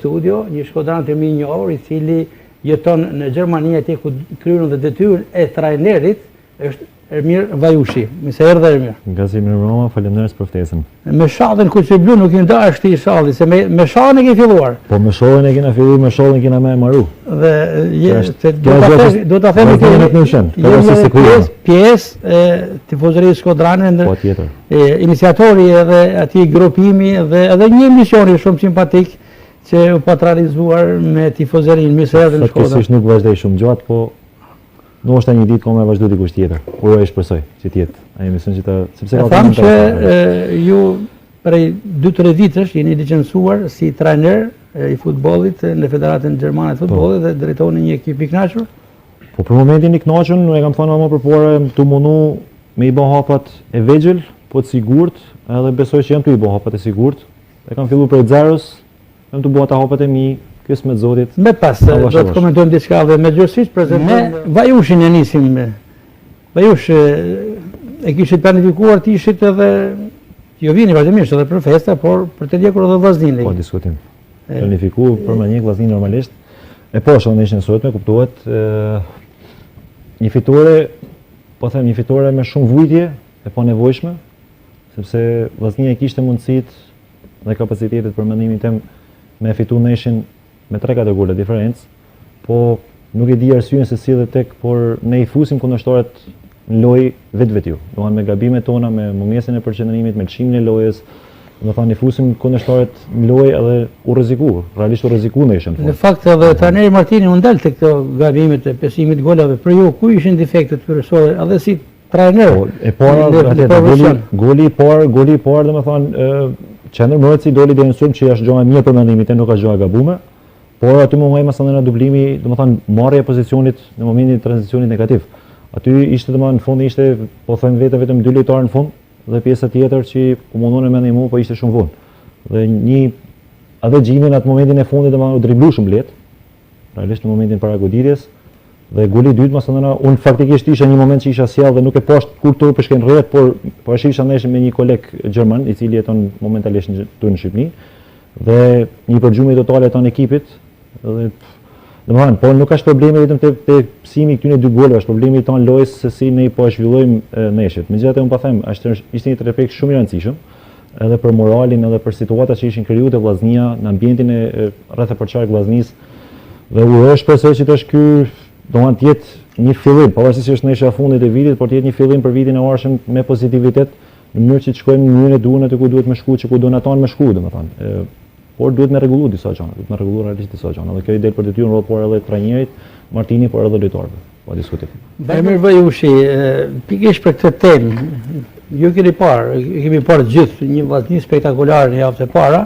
studio, një shkodran të minjor, I cili jeton në Gjermani, atje ku kryen dhe detyrën e trajnerit, është Ermir Vajushi. Mise erdhe Ermir. Nga si Mirë Roma, faleminderit për ftesën. Me shallën Kuçi-Blu nuk I ndash ti shalli, se me shallën e ke filluar. Po me shallën e kena filluar, me shallën kena më e maru. Dhe do ta themi që pjesë e tifozërisë shkodrane, po tjetër. Iniciatori edhe atij grupimi dhe edhe një emisioni shumë simpatik që u patralizuar me tifozërinë Mise erdhe në Shkodër. Fatkesish nuk vazhdoi shumë gjatë, po ndoshta një ditë ka më vazhdu dikush tjetër. Uroj shpresoj që të jetë ai emision që sepse ka thënë që ju prej 2-3 vitesh jeni licencuar si trajner I futbollit në Federatën Gjermane të Futbollit dhe drejtoni një ekip I kënaqur? Po për momentin I kënaqur, nuk e kam thënë më përpore tu mundu me I bë hapat e vegjël, po të sigurt, edhe besoj që jam tu I bë hapat e sigurt. E kam filluar prej zerës, jam tu bë ata hapat e mi. Kësë me Zotit. Me pas, do të komentojmë diçka dhe me gjërësisht, prezentojmë Vajushin e nisim. Vajush, e kishit planifikuar të ishit edhe, jo vini vazhdimisht edhe për festa, por për të ndjekur edhe vllaznin. Po, diskutim. Planifikuar për më ndjek vllaznin normalisht. E po, shumë në ishën sot me kuptohet, një fitore, po them një fitore me shumë vujtje, e po nevojshme, sepse vllaznia e kishte mundësit dhe kapacitetet për mendimin tem me fitu neshin me 3 kategore diferencë, po nuk e di arsyeën se si dhe tek, por ne I fusim kundërshtarët në lojë vetë ju. Me gabimet tona, me mungesën e përqendrimit, me lëshimin e lojës, I fusim kundërshtarët në lojë edhe u rreziku, realisht u rreziku neshin. Në fakt edhe trajneri Martini u ndal tek këto gabimet e pesimit golave, për ju ku ishin defektet kryesore, edhe si trajner. E para goli I parë, domethënë qendër mbrojtësi doli deri në sulm që është gjë e mirë për mendimin tim, nuk ka gjë e gabuar. Por aty më huaj masandena dublimi, domethënë marrja e pozicionit në momentin e tranzicionit negativ. Aty ishte domethënë në fund ishte, po them vetëm 2 lojtarë në fund dhe pjesa tjetër që ku mundon e mendim mua, po ishte shumë vonë. Dhe edhe Xhimin atë momentin e fundit domethënë u driblu shumë lehtë. Realisht në momentin para goditjes dhe goli I dytë masandena unë faktikisht isha një moment që isha sjell dhe nuk e poshtë kur turp shkën rreth, por po isha ndeshje me një koleg gjerman I cili jeton momentalisht këtu në Shqipëri dhe një përgjumje totale ton ekipit. Dhe domethënë, po nuk ka probleme vetëm te psimi këtyre 2 golëve, është problemi ton lojës se si ne po zhvillojmë neshjet. Megjithatë unë po them, ishte një trefekt shumë I rëndësishëm, edhe për moralin, edhe për situatat që ishin krijuar te vllaznia, në ambientin e rreth e përçark vllaznisë. Dhe uroj shpresoj që të është ky, domethënë të jetë një fillim, pavarësisht që është neshja e fundit e vitit, por të jetë një fillim për vitin e ardhshëm me pozitivitet, në mënyrë që të shkojmë në mënyrën e duhur aty ku duhet me shku, që ku donaton me shku, domethënë. Por duhet me rregullu disa gjëra, duhet me rregullu realisht disa gjëra. Dhe kjo I del për detyrën rreth por edhe trajnerit Martini, por edhe lojtarëve. Pa diskutim. Ermir Vajushi, pikërisht për këtë temë, ju kemi parë gjithë një vllazni spektakolar në javën e para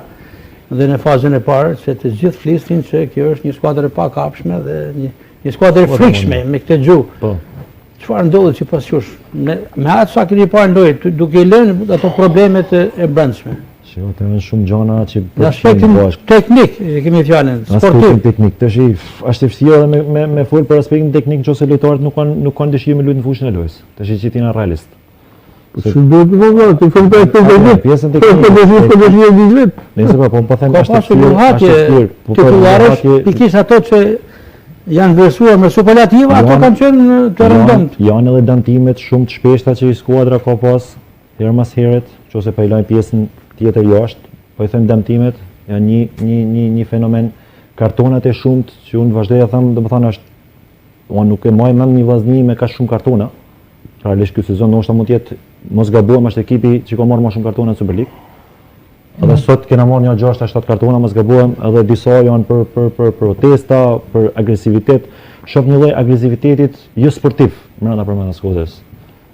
dhe në fazën e parë, se të gjithë flisnin se kjo është një skuadër e pakapshme dhe një skuadër e frikshme me këtë gjuhë. Çfarë ndodhi sipas jush? Me atë sa keni parë lojë, duke I lënë ato problemet e brendshme. Që të janë shumë gjëra që në aspektin teknik, kemi fjalën, sportiv. Aspektin teknik, tash është e vështirë edhe me fol për aspektin teknik nëse lojtarët nuk kanë dëshirë me luajtë në fushën e lojës. Tash që ti na realist. Që duhet të bëjë, të filloj të bëjë. Pjesën teknike. Nëse po them është vështirë. Titullarësh pikërisht ato që janë vlerësuar me superlativa, ato kanë qenë të rëndëmt. Janë edhe dëmtimet shumë të shpeshta që skuadra ka pas herë mas herët, nëse po I lajm pjesën tjetër jashtë, po I them dëmtimet, janë një fenomen, kartonat e shumt që unë vazhdoj të them, domethënë është, unë nuk e maj mend një vllazni me kaq shumë kartona. Realisht ky sezon ndoshta mund të jetë mos gabuam është ekipi që ka marrë më shumë kartona në Super League. Edhe sot kena marrë një 6-7 kartona, mos gabuam, edhe disa janë për protesta, për agresivitet. Shoh një lloj agresivitetit jo sportiv brenda përmendjes skuadrës.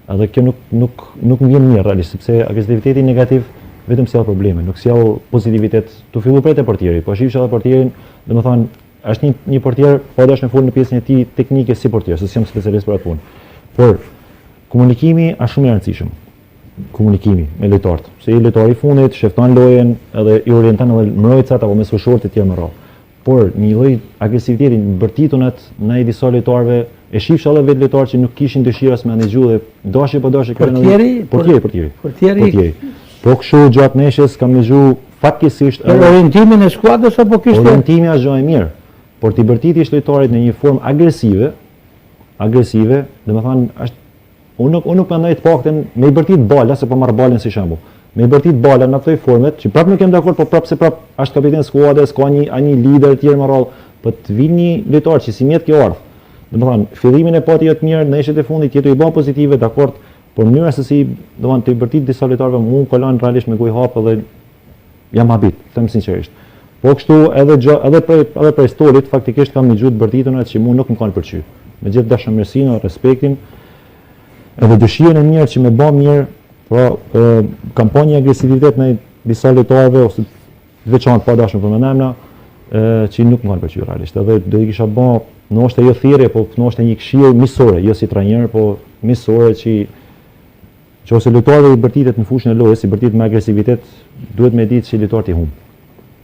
Edhe kjo nuk më vjen mirë realisht, sepse agresiviteti negativ vetëm sjell probleme, nuk sjell pozitivitet. Tu fillu prej te portieri, po shihsh edhe portierin, domethënë është një portier, po dash me fol në pjesën e tij teknike si portier, se jam specialist për atë punë. Por komunikimi është shumë I rëndësishëm. Komunikimi me lojtarët. Se I lojtari I fundit shefton lojën, edhe I orienton edhe mbrojtësat apo me fushorët e tjerë më radh. Por një lloj agresiviteti bërtitunat ndaj disa lojtarëve e shifsh edhe vetë lojtarë që nuk kishin dëshirë as me menaxhu dhe dashje po dashje portieri. Po kështu gjatë neshjes kam menaxhu fatkesisht orientimin e skuadrës apo kishte orientimi është gjë e mirë, por ti bërtiti lojtarit në një formë agresive, domethënë është unë nuk mendoj të paktën me i bërtit bala, se po marr balën si shembull. Me i bërtit bala në ato format, që prapë nuk jam dakord, po prapë se prapë është kapiten e skuadrës, ka një lider tjetër më radh, po të vinë një lojtar që si mjet kjo ardh. Domethënë fillimin e pati jo të mirë, në ishët e fundit jetu i bën pozitive, dakord, por mënyra se si domethënë të i bërtit disa lojtarëve mua kolon realisht me gojë hapë dhe jam habit, them sinqerisht. Po kështu edhe prej stolit faktikisht kam një gjuhë bërtitën që mua nuk më kanë pëlqyer. Me gjithë dashamirësinë, respektin, edhe dëshirën e mirë që me bë mirë, pra kam pa një agresivitet në disa lojtarëve ose veçantë pa dashur për mëndemna, që nuk më kanë pëlqyer realisht. Edhe do i kisha bë ndoshta jo thirrje, po ndoshta një këshill miqësore, jo si trajner, po miqësore që ose lojtarët i bërtitet në fushën e lojës, i bërtitet me agresivitet, duhet me ditë që lojtarët i humb.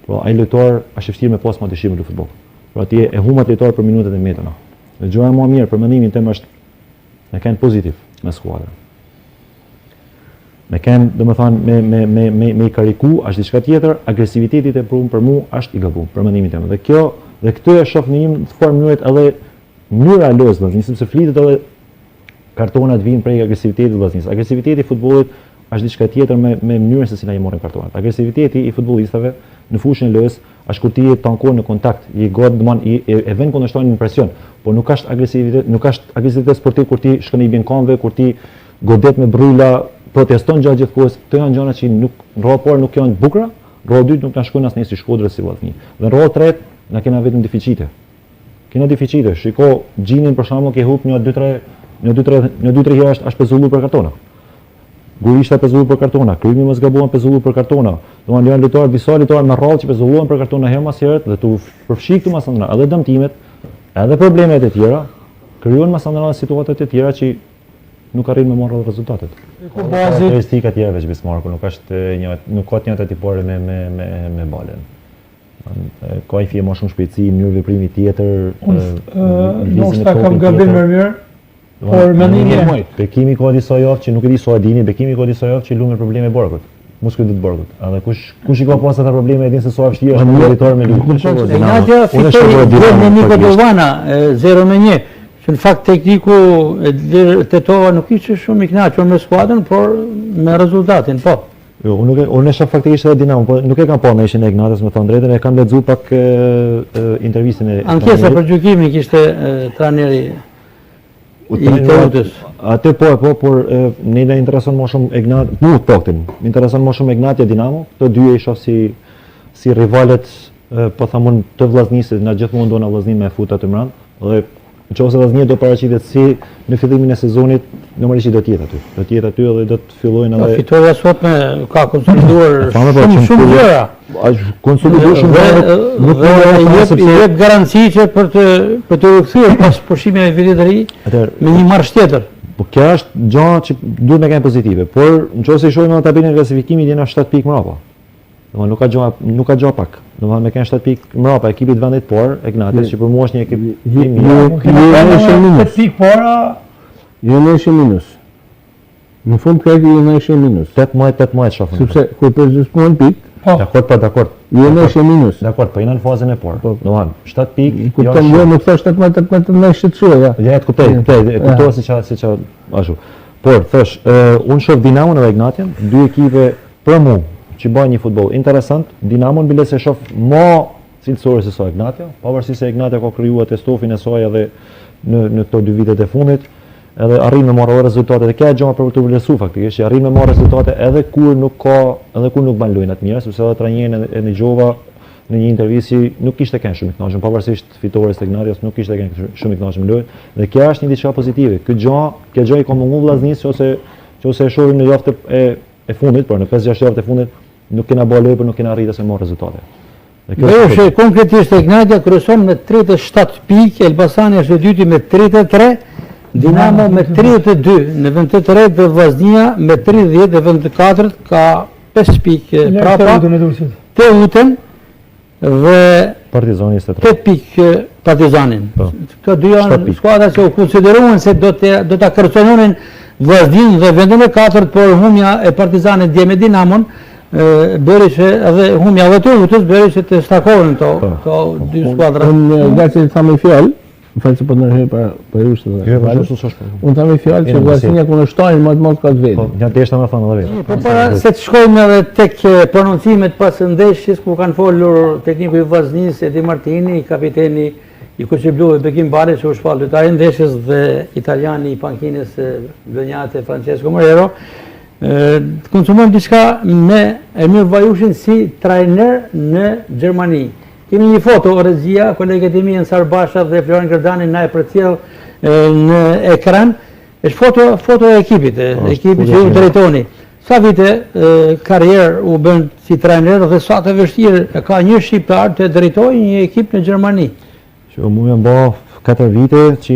Pra ai lojtar është vështirë me pas më dëshirë në futboll. Pra ti e humbat lojtar për minutat e metëna. Dhe gjëja më e mirë për mendimin tim është me kanë pozitiv me skuadrën. Me kanë, domethënë me i kariku është diçka tjetër, agresiviteti i tepruar për mua është i gabuar për mendimin tim. Dhe këtë e shoh në një formë mënyrë edhe mënyra e lojës, sepse flitet edhe kartonat vijnë prej agresivitetit vllaznis. Agresiviteti i futbollit është diçka tjetër me mënyrën se si na i morën kartonat. Agresiviteti i futbollistëve në fushën e lojës është kur ti je tankon në kontakt, i vën kundërshtarin në presion, por nuk është agresivitet sportiv kur ti shkon i bën këmbëve, kur ti godet me bryla, proteston gjatë gjithë kohës. Këto janë gjëra që nuk rroha parë nuk janë të bukura, rroha dytë nuk na shkojnë asnjë si Shkodra si vllaznia. Dhe rroha tretë na kena vetëm deficite. Shiko, Gjinin për shembull ke hub një 2-3 herë është pezulluar për kartona. Guishta pezulluar për kartona, Krymi mos gabuan pezulluar për kartona. Domethënë janë lojtarë, disa lojtarë me rrallë që pezulluan për kartona herë pas herë dhe tu përfshi këtu masandra, edhe dëmtimet, edhe problemet e tjera, krijuan masandra situata të tjera që nuk arrin me marrë rezultatet. Karakteristika e tjera veç Bismarku, nuk ka një të tipore me balën. Ka i fje më shumë shpejtësi, mënyrë veprimi tjetër. Ndoshta kam gabim më mirë. Por mendimi Bekimi ka disa javë që nuk e di sa e dini, Bekimi ka disa javë që lu me probleme barkut. Muskulit të barkut. Edhe kush i ka pas ata probleme e din se sa vështirë është një lojtar me lutë. Ignatia fitoi me Niko Dovana 0-1. Që në fakt tekniku Tetova nuk ishte shumë i kënaqur me skuadrën, por me rezultatin, po. Jo, unë e shoh faktikisht edhe Dinamo, po nuk e kam pa në ishin e Ignatës, me thënë drejtën, e kam lexuar pak intervistën e ankesa për gjykimin kishte trajneri i Teutës. Atë po, por ne na intereson më shumë Ignat, mu të paktën. Më intereson më shumë Ignatja Dinamo, këto dy e shoh si rivalet, po thamun të vllaznisë, na gjithmonë do na vllazni me futa të mbrand, dhe nëse vllaznia do paraqitet si në fillimin e sezonit, normalisht do të jetë aty. Do të jetë aty dhe do të fillojnë edhe fitoria sot ka konsoliduar shumë gjëra. Konsoliduar shumë nuk jep garanci që për të rikthyer pas pushimit të vitit të ri me një marrë tjetër. Po kjo është gjë që duhet me kanë pozitive, por nëse i shohim në tabelën e klasifikimit jena 7 pikë mbrapa. Domethënë nuk ka gjë pak. Domethënë me kanë 7 pikë mbrapa ekipit vendit parë, Ignatius, që për mua është një ekip i mirë. Në pikë para Jene ishe minus. Në fund krejti jene ishe minus. 18 shofën. Sepse kur përgjithmonë pikë, Dakord. jene ishe minus. Dakord, po jena në fazën e parë. Domethënë 7 pikë. Kupton jo nuk thash 18 në shqetësua, ja. Ja e kuptoj, e kuptoj se ç'a ashtu. Por thash, unë shoh Dinamon dhe Ignatian, dy ekipe për mua që bën një futboll interesant. Dinamon bile se shoh më cilësore se sa Ignatia, pavarësisht se Ignatia ka krijuar stofin e saj edhe në këto 2 vitet e fundit, edhe arrin me marrë rezultate dhe kjo është gjë për të vlerësuar faktikisht, që arrin me marrë rezultate edhe kur nuk bën lojë të mira, sepse edhe trajneri e Nixhova në një intervistë nuk kishte kënë shumë i kënaqur, pavarësisht fitores të Ignatios nuk kishte kënë shumë i kënaqur në lojë, dhe kjo është një diçka pozitive. Kjo gjë i ka munguar vllaznisë ose e shohim në javët e fundit, por në 5-6 javët e fundit nuk kena bërë lojë, por nuk kena arritur se marrë rezultate. Është konkretisht Ignatia kryeson me 37 pikë, Elbasani është i dyti me 33, Dinamo me 32, në vend të tretë dhe Vllaznia me 30, në vend të katërt ka 5 pikë prapa. Teutën dhe Partizani 8 pikë Partizanin. Këto dy janë skuadra që u konsideruan se do ta kërcononin Vllaznin dhe vendin e katërt, por humja e Partizanit dje me Dinamon Bëri që edhe humja dhe Turgut bëri që të stakohen to dy skuadra. Unë gati të thamë fjalë, më falë që po të nërhej për ju shtë dhe. Unë thamë fjalë që Vllaznia kundërshtarin më të madh ka të vetë. Ja deshta më thonë edhe vetë. Po para se të shkojmë edhe tek prononcimet pas ndeshjes ku kanë folur tekniku i Vllaznisë Edi Martini, kapiteni i Kuqe Blu Bekim Bari që u shpall lojtari ndeshjes dhe italiani i pankinës Vlonjate Francesco Morero, konsumojmë diçka me Ermir Vajushin si trajner në Gjermani. Kemi një foto, regjia, kolegët e mi Ensar Basha dhe Florin Gërdani na e përcjell në ekran. Është foto e ekipit që ju drejtoni. Sa vite karrierë u bën si trajner dhe sa të vështirë ka një shqiptar të drejtojë një ekip në Gjermani? Që mu jam bë 4 vite që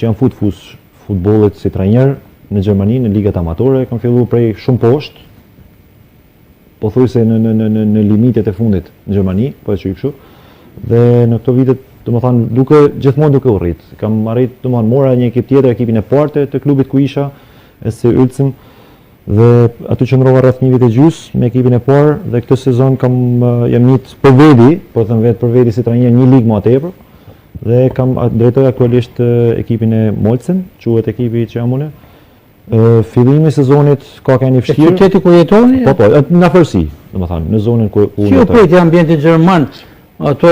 jam futbollit si trajner në Gjermani, në ligat amatore, kam filluar prej shumë poshtë, pothuajse në limitet e fundit në Gjermani, po e çoj kështu. Dhe në këto vite, domethënë gjithmonë duke u rrit. Kam arrit, domethënë mora një ekip tjetër, ekipin e parë të klubit ku isha, SC Ulcim, dhe aty qëndrova rreth një vit e gjys me ekipin e parë dhe këtë sezon jam nis për vedi, po them vetë për vedi si trajner një ligë më tepër. Dhe kam drejtoj aktualisht ekipin e Molsen, quhet ekipi që jam unë. Fillimi i sezonit ka qenë i vështirë. Qyteti ku jetoni? Po, në afërsi, domethënë në zonën ku jetoj. Si u prit ambienti gjerman? Ato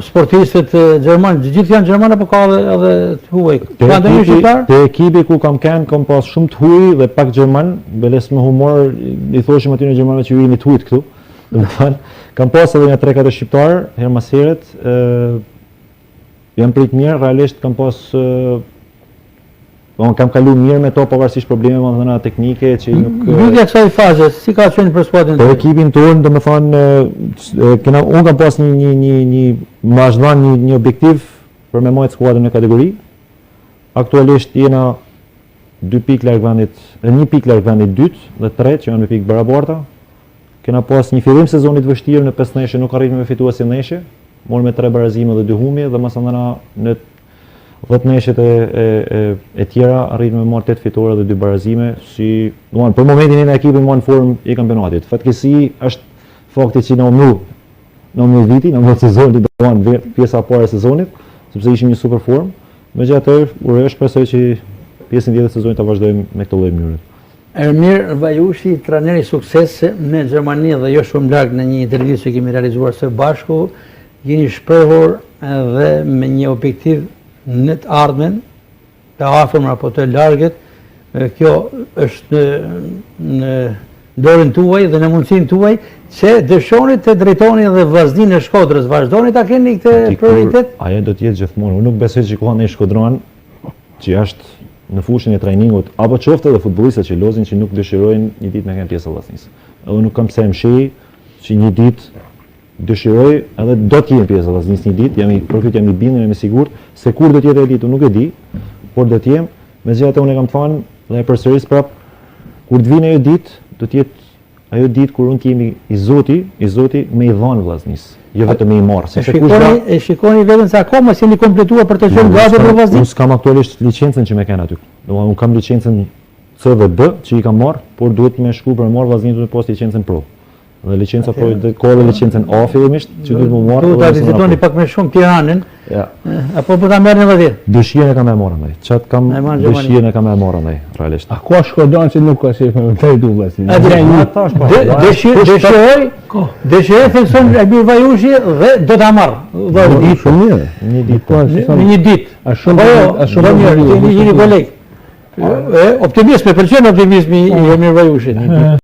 sportistët gjerman, gjithë janë gjerman apo ka edhe të huaj? Ka ndonjë shqiptar? Te ekipi ku kam pas shumë të huaj dhe pak gjerman, beles me humor i thoshim aty në gjermanëve që ju jeni të huajt këtu. Domethënë, kam pas edhe një 3-4 shqiptar herë mas herët. Jam prit mirë, realisht kam pas kam kalu mirë me to pavarësisht problemeve domethënë teknike që nuk Mbyllja kësaj faze, si ka qenë për skuadrën? Për ekipin tonë, domethënë unë kam pas një objektiv për me majtë skuadrën në kategori. Aktualisht jena 2 pikë larg vendit, 1 pikë larg vendit dytë dhe tretë që janë me pikë barabarta. Kena pas një fillim sezonit vështirë në 5 ndeshje, nuk arritëm me fituar si ndeshje. Morëm me 3 barazime dhe 2 humbje dhe masandana në 10 ndeshjet e tjera arritëm me marrë 8 fitore dhe 2 barazime. Për momentin jena ekipin më në formë i kampionatit. Fatkeqësi është fakti që na umnu viti, na umnu sezoni, pjesa e parë e sezonit, sepse ishim një super formë. Megjithatë, shpresoj që pjesën tjetër të sezonit ta vazhdojmë me këtë lloj mënyre. Ermir Vajushi, trajner i sukses në Gjermani dhe jo shumë larg në një intervistë që kemi realizuar së bashku, jeni shprehur edhe me një objektiv në të ardhmen, të afërm apo të largët. Kjo është në dorën tuaj dhe në mundësinë tuaj që dëshoni të drejtoni edhe Vllazninë e Shkodrës. Vazhdoni ta keni këtë prioritet? Ajo do të jetë gjithmonë. Unë nuk besoj që ka një shkodran që është në fushën e trajningut apo qoftë edhe futbollistët që lozin që nuk dëshirojnë një ditë me qenë pjesë e Vllaznisë. Edhe nuk kam pse mshej që një ditë dëshiroj edhe do të jem pjesë e Vllaznisë një ditë, jam i bindur, jam i sigurt se kur do të jetë ai ditë unë nuk e di, por do të jem. Megjithatë unë kam thënë dhe e përsëris prap, kur të vinë ajo ditë, do të jetë ajo ditë kur unë të jemi i Zoti me i dhanë Vllaznisë, jo vetëm me i marrë. E shikoni vetëm se akoma s'jeni kompletuar për të qenë gati për Vllazninë? Unë s'kam aktualisht licencën që më kanë aty. Domethënë unë kam licencën C dhe D që i kam marrë, por duhet më shku për marrë Vllazninë pas licencën Pro. Dhe licenca po ka edhe licencën A fillimisht që duhet më marrë. Do ta vizitoni pak më shumë Tiranën. Ja. Apo po ta merrni edhe tjetër? Dëshirën e kam e marrë ndaj. Çat kam dëshirën e kam e marrë ndaj realisht. A ka shkodran që nuk ka shef me të Vllazninë? Dëshiroj thekson Ermir Vajushi dhe do ta marr. Shumë mirë. Një ditë. Një ditë. A shumë mirë, jeni koleg. Optimizmi, pëlqen optimizmi i Ermir Vajushit.